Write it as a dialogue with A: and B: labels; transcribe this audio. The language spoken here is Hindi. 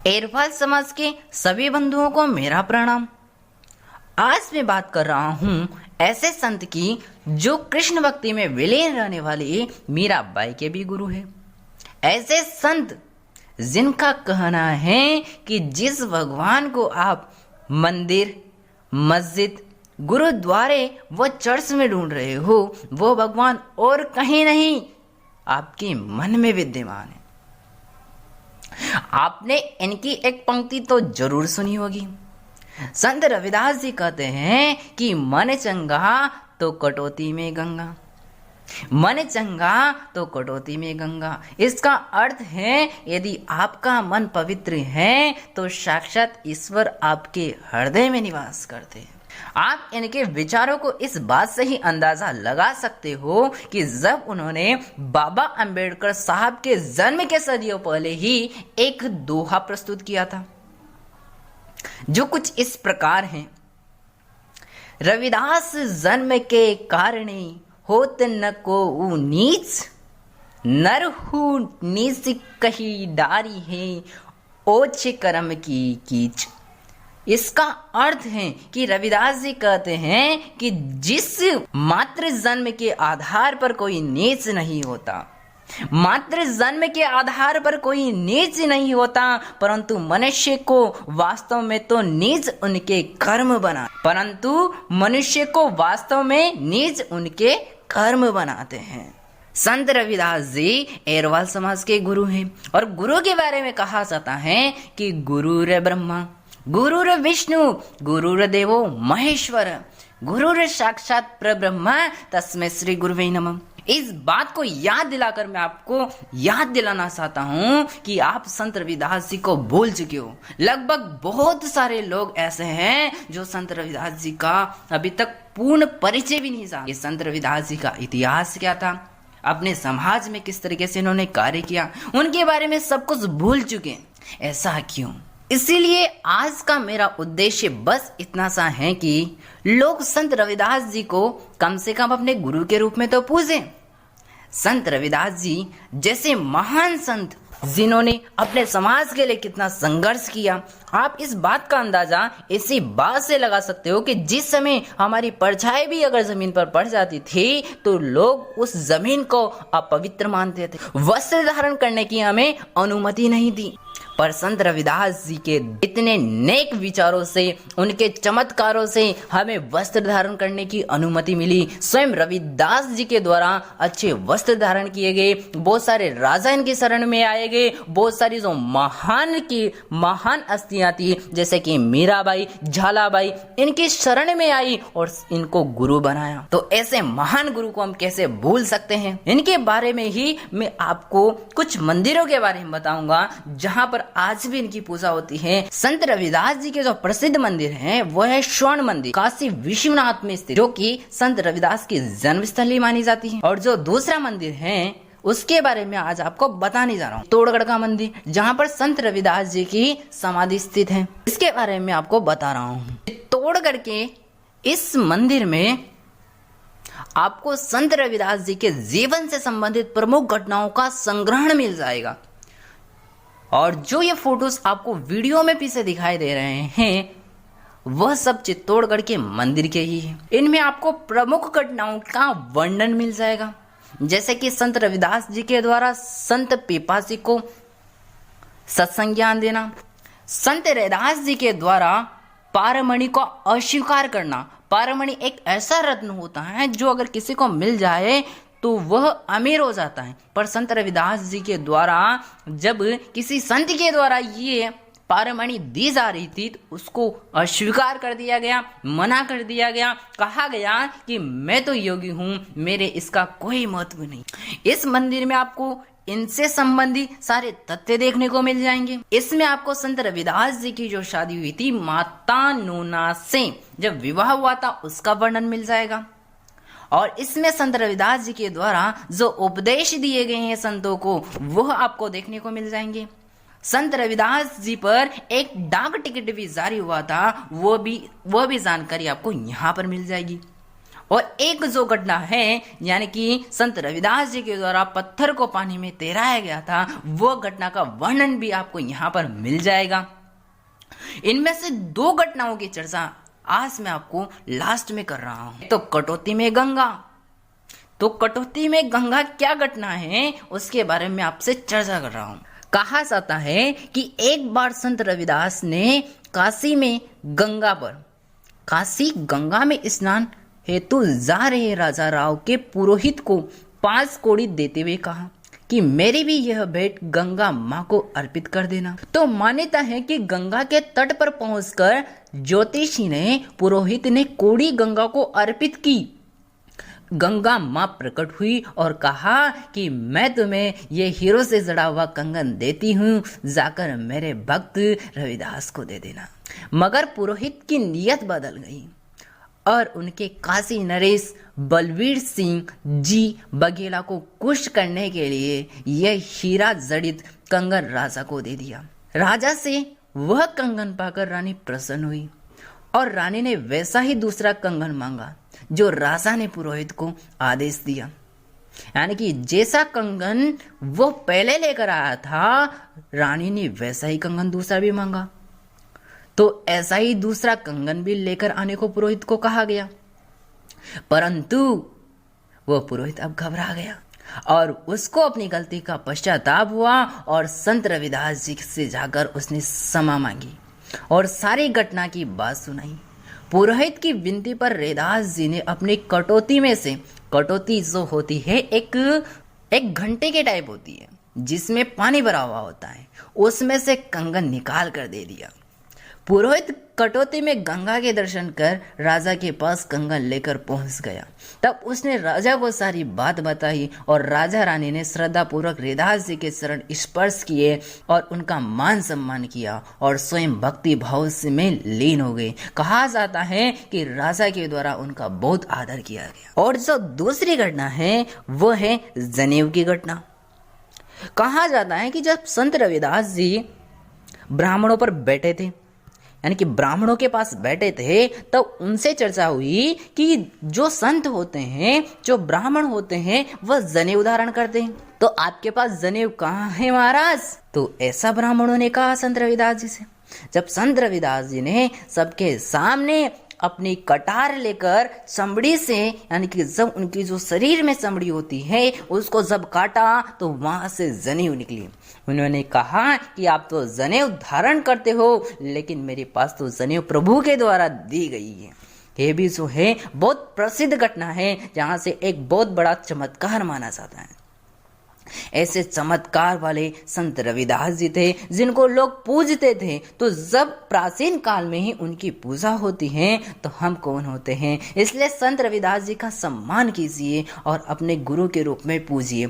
A: एरवाल समाज के सभी बंधुओं को मेरा प्रणाम। आज मैं बात कर रहा हूँ ऐसे संत की जो कृष्ण भक्ति में विलीन रहने वाले मीराबाई के भी गुरु हैं। ऐसे संत जिनका कहना है कि जिस भगवान को आप मंदिर, मस्जिद, गुरुद्वारे व चर्च में ढूंढ रहे हो, वो भगवान और कहीं नहीं, आपके मन में विद्यमान है। आपने इनकी एक पंक्ति तो जरूर सुनी होगी। संत रविदास जी कहते हैं कि मन चंगा तो कटौती में गंगा, मन चंगा तो कटौती में गंगा। इसका अर्थ है यदि आपका मन पवित्र है तो साक्षात ईश्वर आपके हृदय में निवास करते हैं। आप इनके विचारों को इस बात से ही अंदाजा लगा सकते हो कि जब उन्होंने बाबा अंबेडकर साहब के जन्म के सदियों पहले ही एक दोहा प्रस्तुत किया था, जो कुछ इस प्रकार है। रविदास जन्म के कारणे होत न को नीच, नर हूँ नीच कही डारी है, ओछे कर्म की कीच। इसका अर्थ है कि रविदास जी कहते हैं कि जिस मात्र जन्म के आधार पर कोई नीच नहीं होता, मात्र जन्म के आधार पर कोई नीच नहीं होता, परंतु मनुष्य को वास्तव में तो नीच उनके कर्म बना, परंतु मनुष्य को वास्तव में नीच उनके कर्म बनाते हैं। संत रविदास जी एरवाल समाज के गुरु हैं और गुरु के बारे में कहा जाता है कि गुरुर ब्रह्मा, गुरुर विष्णु, गुरुर देवो महेश्वर, गुरुर साक्षात परब्रह्म, तस्मै श्री गुरुवे नमः। इस बात को याद दिलाकर मैं आपको याद दिलाना चाहता हूँ कि आप संत रविदास जी को भूल चुके हो। लगभग बहुत सारे लोग ऐसे हैं जो संत रविदास जी का अभी तक पूर्ण परिचय भी नहीं जानते। संत रविदास जी का इतिहास क्या था, अपने समाज में किस तरीके से इन्होंने कार्य किया, उनके बारे में सब कुछ भूल चुके। ऐसा क्यों? इसीलिए आज का मेरा उद्देश्य बस इतना सा है कि लोग संत रविदास जी को कम से कम अपने गुरु के रूप में तो पूजें। संत रविदास जी जैसे महान संत जिन्होंने अपने समाज के लिए कितना संघर्ष किया, आप इस बात का अंदाजा इसी बात से लगा सकते हो कि जिस समय हमारी परछाई भी अगर जमीन पर पड़ जाती थी तो लोग उस जमीन को अपवित्र मानते थे, वस्त्र धारण करने की हमें अनुमति नहीं दी। पर संत रविदास जी के इतने नेक विचारों से, उनके चमत्कारों से हमें वस्त्र धारण करने की अनुमति मिली। स्वयं रविदास जी के द्वारा अच्छे वस्त्र धारण किए गए, बहुत सारे राजा इनकी शरण में आए गए, बहुत सारी जो महान हस्तियां थी जैसे कि मीराबाई, झालाबाई, इनकी शरण में आई और इनको गुरु बनाया। तो ऐसे महान गुरु को हम कैसे भूल सकते हैं। इनके बारे में ही मैं आपको कुछ मंदिरों के बारे में बताऊंगा जहां पर आज भी इनकी पूजा होती है। संत रविदास जी के जो प्रसिद्ध मंदिर हैं वो है स्वर्ण मंदिर, काशी विश्वनाथ में स्थित, जो कि संत रविदास की जन्मस्थली मानी जाती है। और जो दूसरा मंदिर है उसके बारे में आज आपको बताने जा रहा हूँ, तोड़गढ़ का मंदिर, जहाँ पर संत रविदास जी की समाधि स्थित है। इसके बारे में आपको बता रहा हूँ। तोड़गढ़ के इस मंदिर में आपको संत रविदास जी के जीवन से संबंधित प्रमुख घटनाओं का संग्रहण मिल जाएगा। और जो ये फोटोज आपको वीडियो में पीछे दिखाई दे रहे हैं वह सब चित्तौड़गढ़ के मंदिर के ही हैं। इनमें आपको प्रमुख घटनाओं का वर्णन मिल जाएगा, जैसे कि संत रविदास जी के द्वारा संत पीपासी को सत्संग ज्ञान देना, संत रविदास जी के द्वारा पारमणि को अस्वीकार करना। पारमणि एक ऐसा रत्न होता है जो अगर किसी को मिल जाए तो वह अमीर हो जाता है, पर संत रविदास जी के द्वारा जब किसी संत के द्वारा ये पारमणि दी जा रही थी तो उसको अस्वीकार कर दिया गया, मना कर दिया गया, कहा गया कि मैं तो योगी हूँ, मेरे इसका कोई महत्व नहीं। इस मंदिर में आपको इनसे संबंधित सारे तथ्य देखने को मिल जाएंगे। इसमें आपको संत रविदास जी की जो शादी हुई थी माता नूना से, जब विवाह हुआ था, उसका वर्णन मिल जाएगा। और इसमें संत रविदास जी के द्वारा जो उपदेश दिए गए हैं संतों को, वह आपको देखने को मिल जाएंगे। संत रविदास जी पर एक डाक टिकट भी जारी हुआ था, वह भी जानकारी आपको यहाँ पर मिल जाएगी। और एक जो घटना है यानी कि संत रविदास जी के द्वारा पत्थर को पानी में तैराया गया था, वो घटना का वर्णन भी आपको यहाँ पर मिल जाएगा। इनमें से 2 घटनाओं की चर्चा आज मैं आपको लास्ट में कर रहा हूं। तो कटौती में गंगा, तो कटौती में गंगा क्या घटना है उसके बारे में आपसे चर्चा कर रहा हूं। कहा जाता है कि एक बार संत रविदास ने काशी में गंगा में स्नान हेतु जा रहे राजा राव के पुरोहित को 5 कौड़ी देते हुए कहा कि मेरी भी यह भेंट गंगा माँ को अर्पित कर देना। तो मान्यता है कि गंगा के तट पर पहुंचकर ज्योतिषी ने पुरोहित ने कौड़ी गंगा को अर्पित की। गंगा माँ प्रकट हुई और कहा कि मैं तुम्हें ये हीरो से जड़ा हुआ कंगन देती हूँ, जाकर मेरे भक्त रविदास को दे देना। मगर पुरोहित की नीयत बदल गई और उनके काशी नरेश बलवीर सिंह जी बघेला को खुश करने के लिए यह हीरा जड़ित कंगन राजा को दे दिया। राजा से वह कंगन पाकर रानी प्रसन्न हुई और रानी ने वैसा ही दूसरा कंगन मांगा जो राजा ने पुरोहित को आदेश दिया। यानी कि जैसा कंगन वो पहले लेकर आया था, रानी ने वैसा ही कंगन दूसरा भी मांगा। तो ऐसा ही दूसरा कंगन भी लेकर आने को पुरोहित को कहा गया, परंतु वह पुरोहित अब घबरा गया और उसको अपनी गलती का पश्चाताप हुआ और संत रविदास जी से जाकर उसने क्षमा मांगी और सारी घटना की बात सुनाई। पुरोहित की विनती पर रविदास जी ने अपनी कटौती में से, कटौती जो होती है एक घंटे के टाइप होती है जिसमें पानी भरा हुआ होता है, उसमें से कंगन निकाल कर दे दिया। पुरोहित कटौती में गंगा के दर्शन कर राजा के पास कंगन लेकर पहुंच गया। तब उसने राजा को सारी बात बताई और राजा रानी ने श्रद्धा पूर्वक रविदास जी के चरण स्पर्श किए और उनका मान सम्मान किया और स्वयं भक्ति भाव में लीन हो गए। कहा जाता है कि राजा के द्वारा उनका बहुत आदर किया गया। और जो दूसरी घटना है वो है जनेऊ की घटना। कहा जाता है कि जब संत रविदास जी ब्राह्मणों पर बैठे थे, यानी कि ब्राह्मणों के पास बैठे थे, तो उनसे चर्चा हुई कि जो संत होते हैं, जो ब्राह्मण होते हैं, वह जनेऊ धारण करते हैं। तो आपके पास जनेऊ कहाँ है महाराज? तो ऐसा ब्राह्मणों ने कहा संत रविदास जी से। जब संत रविदास जी ने सबके सामने अपनी कटार लेकर चमड़ी से, यानी कि जब उनकी जो शरीर में चमड़ी होती है उसको जब काटा तो वहां से जनेऊ निकली। उन्होंने कहा कि आप तो जनेऊ धारण करते हो, लेकिन मेरे पास तो जनेऊ प्रभु के द्वारा दी गई है। ये भी जो है बहुत प्रसिद्ध घटना है, जहां से एक बहुत बड़ा चमत्कार माना जाता है। ऐसे चमत्कार वाले संत रविदास जी थे जिनको लोग पूजते थे। तो जब प्राचीन काल में ही उनकी पूजा होती है तो हम कौन होते हैं? इसलिए संत रविदास जी का सम्मान कीजिए और अपने गुरु के रूप में पूजिए।